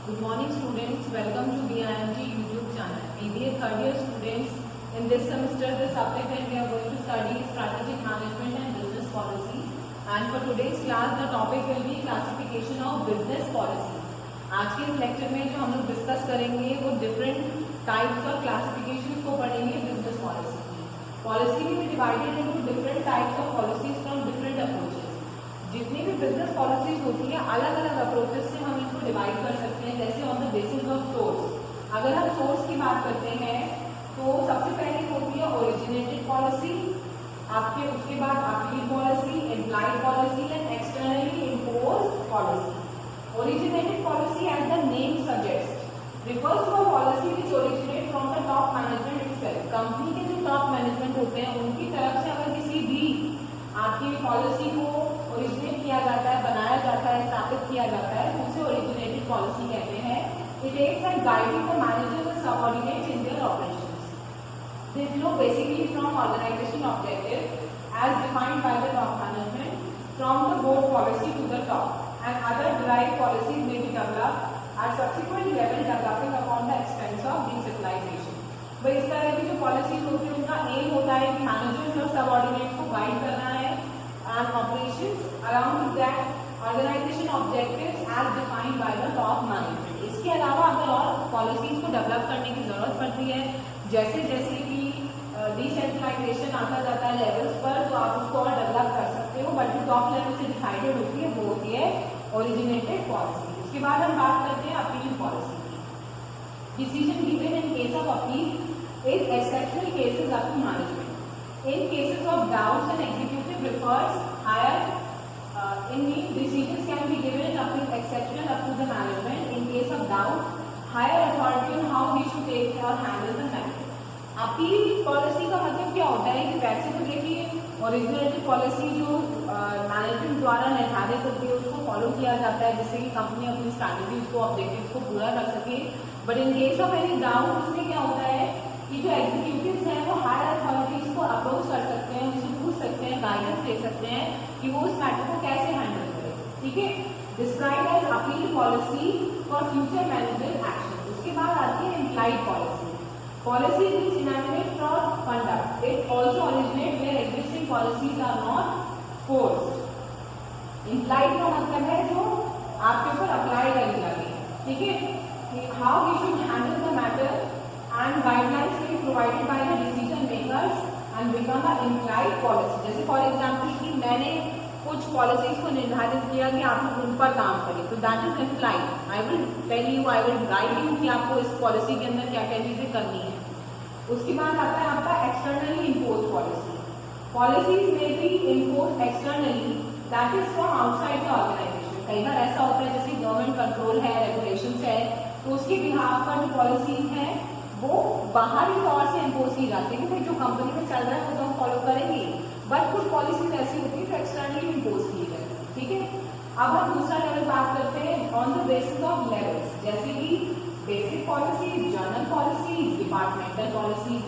Good morning students, welcome to BIMG YouTube channel. BBA third year students, in this semester the subject that we are going to study is strategic management and business policy, and for today's class the topic will be classification of business policies. आज के इस lecture में जो हम लोग discuss करेंगे वो different types और क्लासिफिकेशन को पढ़ेंगे बिजनेस पॉलिसी की. पॉलिसी में divided into different types of policies from different approaches. जितनी भी बिजनेस पॉलिसीज होती है अलग अलग अप्रोचेस से हम इनको डिवाइड कर सकते हैं. जैसे on the basis of source, अगर हम सोर्स की बात करते हैं तो सबसे पहले होती है ओरिजिनेटेड पॉलिसी, आपके उसके बाद appeal policy, implied policy and externally imposed policy. Originated policy, as the name suggests, refers to a policy which originates from the top management itself. Company के जो टॉप मैनेजमेंट होते हैं उनकी तरफ से अगर किसी भी आपकी पॉलिसी को ओरिजिनेट किया जाता है, बनाया जाता है, स्थापित किया जाता है, उसे ओरिजिनेटेड पॉलिसी कहते हैं. It aims at guiding the managers and subordinates in their operations. They flow basically from organisation objective as defined by the top management from the board policy to the top. And other derived policies may be developed at subsequent level developing upon the expense of decentralization. तो इस तरह की जो policies होती है उनका M होता है कि मैनेजर्स और सबऑर्डिनेट्स को गाइड करना है and operations around that organisation objectives as defined by the top management. इसके अलावा अगर और पॉलिसीज को डेवलप करने की जरूरत पड़ती है, जैसे जैसे कि डिसेंट्रलाइजेशन आता जाता है लेवल्स पर, तो आप उसको और डेवलप कर सकते हो. बट जो टॉप लेवल से डिसाइडेड होती है वो होती है ओरिजिनेटेड पॉलिसी. उसके बाद हम बात करते हैं अपील पॉलिसी की. Decision given in case of appeal is exceptional cases up to management. In cases of doubts and executive refers higher in decisions can be given in appeal exceptional up to the management. In case of doubt higher authority on how we should take और handle the matter. Appeal policy का मतलब क्या होता है कि वैसे तो देखिए ओरिजिनेटेड पॉलिसी जो मैनेजमेंट द्वारा निर्धारित होती है उसको फॉलो किया जाता है जिससे कि कंपनी अपनी स्ट्रैटेजीज को, ऑब्जेक्टिव्स को पूरा कर सके. But in case of any doubt उसमें क्या होता है कि जो एग्जीक्यूटिव्स हैं वो हायर अथॉरिटीज को अप्रोच कर सकते हैं, उनसे पूछ सकते हैं, गाइडेंस दे सकते हैं कि वो उस मैटर को कैसे हैंडल करें. ठीक है, describe as appeal policy for future manager action. उसके बाद आती है implied policy. Policy which emanate from conduct. It also originates where existing policies are not forced. Implied का मतलब है जो आपके ऊपर अप्लाई करी जाती है. ठीक है, how we should handle the matter and guidelines will be provided by the decision makers and become a implied policy. जैसे फॉर एग्जाम्पल कि मैंने कुछ पॉलिसीज को निर्धारित किया कि आप लोग उन पर काम करें, तो that is implied. I will tell you, I will guide you कि आपको इस पॉलिसी के अंदर क्या क्या चीजें करनी है. उसके बाद आता है आपका एक्सटर्नली इम्पोज पॉलिसी. पॉलिसीज में भी impose externally, that is from outside the organisation. कई बार ऐसा होता है जैसे गवर्नमेंट कंट्रोल है, रेगुलेशंस है, तो उसके बिहाफ पर जो पॉलिसीज हैं वो बाहरी तौर से इम्पोज की जाती है कि भाई जो कंपनी में चल रहा है वो तो हम फॉलो करेंगे. बट कुछ पॉलिसीज ऐसी होती है जो एक्सटर्नली इम्पोज की जाती है. ठीक है, अब हम दूसरा लेवल बात करते हैं on the basis of levels. जैसे कि basic policies, general policies, departmental policies.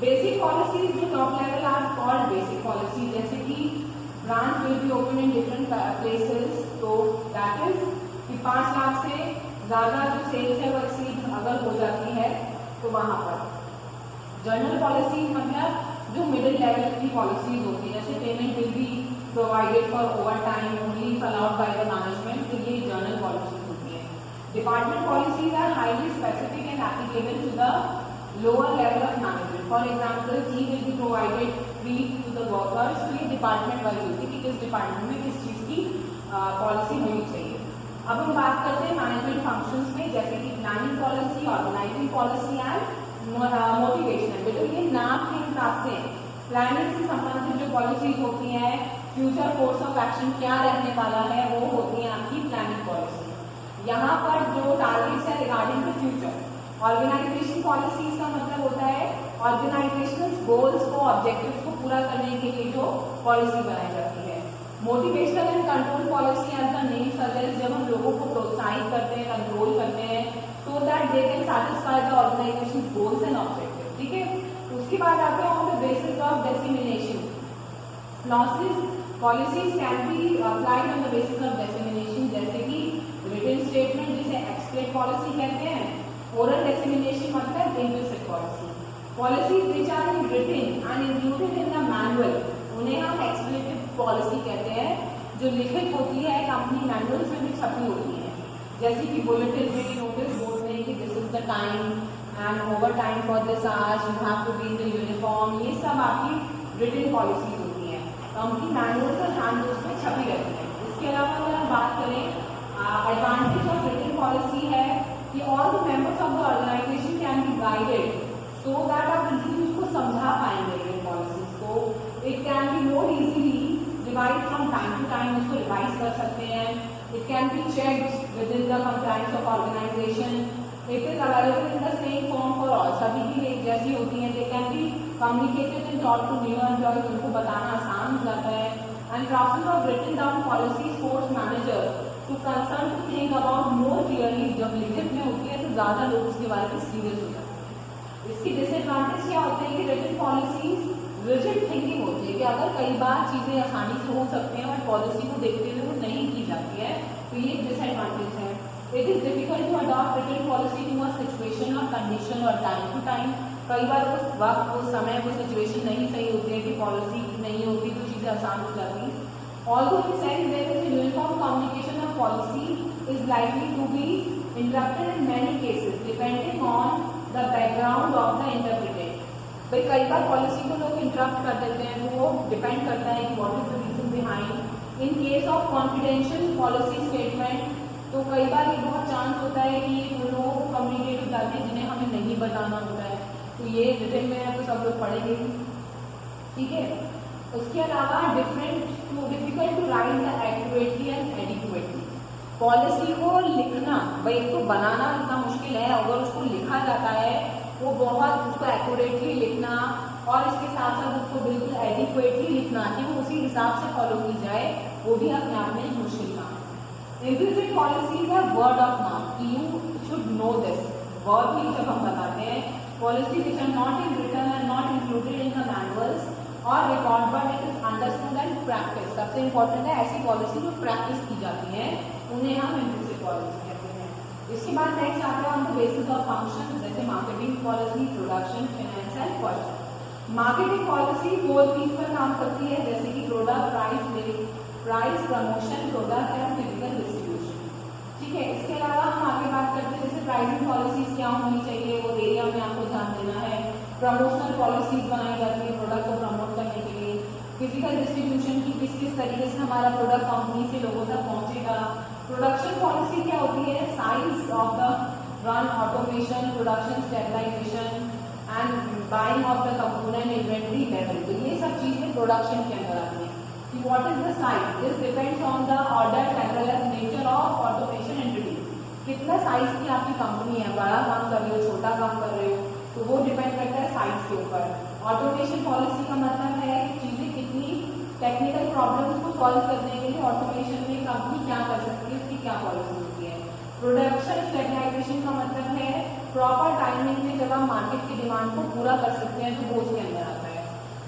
Basic policies जो top level are called basic policy. जैसे कि branch will be open in different places, तो दैट इज कि 5 लाख से ज्यादा जो सेल्स है वो एक्सीड अगर हो जाती है तो वहां पर. जर्नल पॉलिसी मतलब जो मिडिल लेवल की पॉलिसीज होती है, जैसे payment will be provided for over time only if allowed by the management, तो ये जर्नल पॉलिसी होती है. Department policies are highly specific and applicable to the lower level of management. For example, tea will be provided free to the workers. तो ये department वाली होती है कि किस डिपार्टमेंट में किस चीज की पॉलिसी होनी चाहिए. अब हम बात करते हैं मैनेजमेंट फंक्शंस में, जैसे कि planning policy, organising policy and motivational. बेटा ये नाम के हिसाब से प्लानिंग से संबंधित जो पॉलिसीज होती हैं, फ्यूचर कोर्स ऑफ एक्शन क्या रहने वाला है, वो होती है आपकी प्लानिंग पॉलिसी. यहाँ पर जो टारगेट्स है regarding the future. Organisation policies का मतलब होता है ऑर्गेनाइजेशनल गोल्स को, ऑब्जेक्टिव्स को पूरा करने के लिए जो पॉलिसी बनाई जाती है. Motivational and control policy as the name suggest, जब हम लोगों को प्रोत्साहित करते हैं, कंट्रोल करते हैं, so that they can satisfy the organisation goals and objective. ठीक है, उसके बाद आते हैं on the basis of dissemination. Policies can be applied on the basis of dissemination. जैसे कि रिटन स्टेटमेंट जिसे एक्सप्लेन पॉलिसी कहते हैं। ओरल डिसेमिनेशन मतलब implicit policy. Policies which are written and included in the manual, उन्हें हम explicit policy कहते हैं, जो लिखित होती है कंपनी मैनुअल्स में भी छपी होती है, जैसे कि बुलेटिन में नोटिस बोर्ड में कि this is the time and over time for this hours you have to be in the uniform. ये सब आपकी रिटन पॉलिसीज होती है, कंपनी मैनुअल्स और हैंडबुक्स में छपी रहती है। इसके अलावा अगर हम बात करें एडवांटेज ऑफ रिटन पॉलिसी है कि all the members of the organisation can be guided so that आप इजीली उसको समझा पाएंगे रिटन पॉलिसीज को। It can be more easily revise from time to time, उसको रिवाइज कर सकते हैं। It can be checked with in the compliance of organisation. It is available in the same form for all, सभी की एक जैसी होती है। They can be communicated and taught to new employees, उनको बताना आसान हो जाता है। And process of written down policy force manager to concern to think about more clearly. जब लिखित में होती है तो ज्यादा लोग उसके बारे में सीरियस हो जाते हैं। इसकी डिसएडवांटेज क्या होते हैं कि रिटन पॉलिसीज रिजिड थिंकिंग होती है, कि अगर कई बार चीजें आसानी से हो सकते हैं और पॉलिसी को देखते हुए वो नहीं की जाती है, तो ये डिसएडवांटेज है। It is difficult to adopt written policy to a situation और कंडीशन और टाइम टू टाइम। कई बार उस वक्त, उस समय, वो सिचुएशन नहीं सही होती है कि पॉलिसी नहीं होती तो चीजें आसान हो जाती। Although in sense there is a uniform communication of policy is likely to be interrupted in many cases depending on the background of the interpreted. भाई कई बार पॉलिसी को लोग इंटरप्ट कर देते हैं, तो वो डिपेंड करता है कि what is the reason behind. In case of confidential policy statement, तो कई बार ये बहुत चांस होता है कि उन लोगों को कम्युनिकेट हो जाती है जिन्हें हमें नहीं बताना होता है, तो ये रिटन में है तो सब लोग पढ़ेंगे, ठीक है। उसके अलावा difficult to write the accurately and adequately. Policy को लिखना, भाई एक तो बनाना इतना मुश्किल है, अगर उसको लिखा जाता है वो बहुत उसको एक्यूरेटली लिखना और इसके साथ साथ उसको बिल्कुल एडिक्वेटली लिखना कि वो उसी हिसाब से फॉलो की जाए, वो भी अपने आप में मुश्किल काम है। Implicit policies are word of mouth, you should know this. Word भी जब हम बताते हैं, policy which are not in written and not included in the manuals और record but it is understood and practice. सबसे इंपॉर्टेंट है ऐसी policy जो प्रैक्टिस की जाती है, उन्हें हम इम्प्लिसिट पॉलिसी कहते हैं। इसके बाद नेक्स्ट आता है on the basis of function, जैसे marketing policy, production, finance and cost. Marketing policy 4 Ps पर काम करती है, जैसे कि product, price, promotion, product and physical distribution, ठीक है। इसके अलावा हम आगे बात करते हैं जैसे प्राइसिंग पॉलिसीज क्या होनी चाहिए, वो एरिया में आपको ध्यान देना है। प्रमोशनल पॉलिसीज बनाई जाती है प्रोडक्ट को प्रमोट करने के लिए। फिजिकल डिस्ट्रीब्यूशन की किस तरीके से हमारा प्रोडक्ट कंपनी से लोगों तक पहुंचेगा। प्रोडक्शन पॉलिसी क्या होती है, size of the run, automation, production stabilisation and buying of the component, inventory level. तो ये सब चीजें प्रोडक्शन के अंदर आती है कि what is the size, this depends on the order as well as nature of automation introduce. कितना साइज की आपकी कंपनी है, बड़ा काम कर रहे हो, छोटा काम कर रहे हो, तो वो डिपेंड करता है साइज के ऊपर। ऑटोमेशन पॉलिसी का मतलब है कि चीजें कितनी टेक्निकल प्रॉब्लम्स को सॉल्व करने के लिए ऑटोमेशन में कंपनी क्या कर सकती है, उसकी क्या पॉलिसी होती है। प्रोडक्शन स्टेबलाइजेशन का मतलब है प्रॉपर टाइमिंग में जब आप मार्केट की डिमांड को पूरा कर सकते हैं, तो वो उसके अंदर आता है।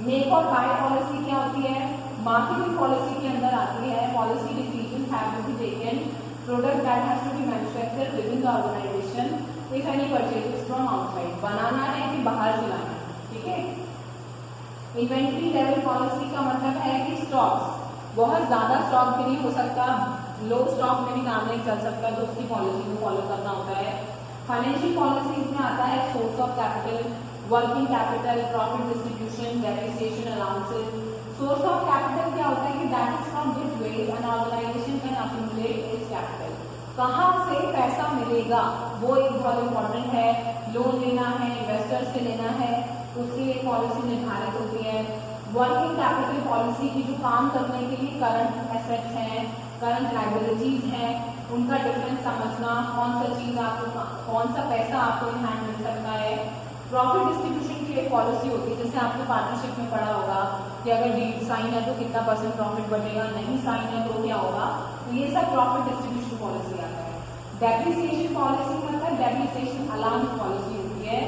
मेक और बाय पॉलिसी क्या होती है, मार्केटिंग पॉलिसी के अंदर आती है। Policy decisions have to be taken, product that has to be manufactured with in the organisation, if any purchases from outside, बनाना है कि बाहर से लाना, ठीक है। इन्वेंट्री लेवल पॉलिसी का मतलब है कि स्टॉक्स, बहुत ज्यादा स्टॉक भी नहीं हो सकता, लो स्टॉक में भी काम नहीं चल सकता, तो उसकी पॉलिसी को फॉलो करना होता है। फाइनेंशियल पॉलिसीज में आता है source of capital, working capital, profit distribution, depreciation allowances. Source of capital क्या होता है कि that is from which ways an organisation can accumulate its capital, कहाँ से पैसा मिलेगा, वो एक बहुत इंपॉर्टेंट है। लोन लेना है, इन्वेस्टर्स से लेना है, उसकी एक पॉलिसी निर्धारित होती है। वर्किंग कैपिटल पॉलिसी की जो काम करने के लिए करंट एसेट्स हैं, करंट लाइबिलिटीज हैं, उनका डिफरेंस समझना, कौन सा चीज आपको, कौन सा पैसा आपको इन हैंड मिल सकता है। प्रॉफिट डिस्ट्रीब्यूशन की एक पॉलिसी होती है, जैसे आपने पार्टनरशिप में पढ़ा होगा कि अगर डीड साइन है तो कितना % प्रॉफिट बढ़ेगा, नहीं साइन है तो क्या होगा, तो ये सब प्रॉफिट डिस्ट्रीब्यूशन पॉलिसी आता है। डेप्रिसिएशन पॉलिसी मतलब डेप्रिसिएशन अलाउंस पॉलिसी होती है।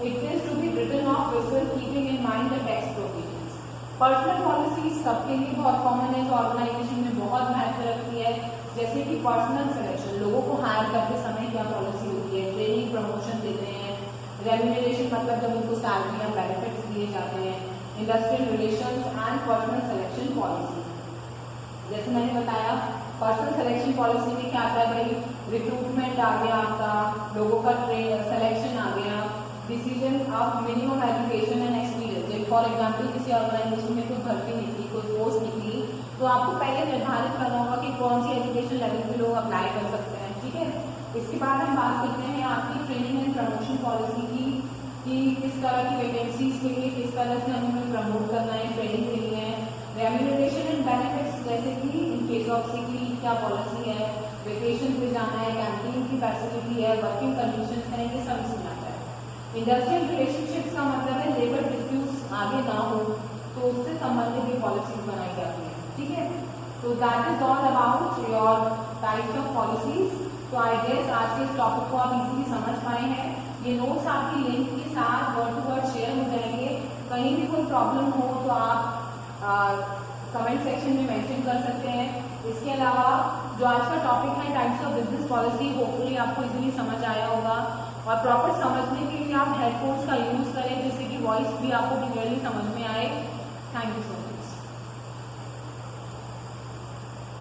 It is to be written off reserve keeping in mind the tax provisions. Personal policy सबके लिए बहुत कॉमन है, जो ऑर्गेनाइजेशन में बहुत महत्व रखती है, जैसे कि पर्सनल सिलेक्शन, लोगों को हायर करते समय क्या पॉलिसी रेम्यूनरेशन मतलब जब उनको सैलरी या बेनिफिट्स दिए जाते हैं, industrial relations and personal selection policy. जैसे मैंने बताया पर्सनल सिलेक्शन पॉलिसी में क्या आता है भाई, रिक्रूटमेंट आ गया आपका, लोगों का सिलेक्शन आ गया, decision of minimum education and experience. For example किसी ऑर्गेनाइजेशन में कोई भर्ती निकली, कोई पोस्ट निकली, तो आपको पहले निर्धारित करना होगा कि कौन सी एजुकेशन लेवल पे लोग अप्लाई कर सकते हैं, ठीक है। इसके बाद हम बात करते हैं आपकी ट्रेनिंग एंड प्रमोशन पॉलिसी की, कि किस तरह की वैकेंसीज के लिए किस तरह से हमें प्रमोट करना है, ट्रेनिंग के लिए। रेम्यूनरेशन एंड बेनिफिट्स, जैसे कि इन केस ऑफ सिक लीव क्या पॉलिसी है, वेकेशन पे जाना है, कैंटीन की फैसिलिटी है, वर्किंग कंडीशंस हैं, ये सब इसमें आता है। इंडस्ट्रियल रिलेशनशिप्स का मतलब है लेबर डिस्प्यूट्स आगे ना हो तो उससे संबंधित ये पॉलिसीज बनाई जाती है, ठीक है। तो that is all about your types of policies. तो आई गेस आज के इस टॉपिक को आप इजीली समझ पाए हैं। ये नोट्स आपकी लिंक के साथ वर्ड टू वर्ड शेयर हो जाएंगे। कहीं भी कोई प्रॉब्लम हो तो आप कमेंट सेक्शन में मेंशन कर सकते हैं। इसके अलावा जो आज का टॉपिक है types of business policy, hopefully आपको इजीली समझ आया होगा। और प्रॉपर समझने के लिए आप हेडफोन्स का यूज करें जिससे कि वॉइस भी आपको क्लियरली समझ में आए। Thank you so much.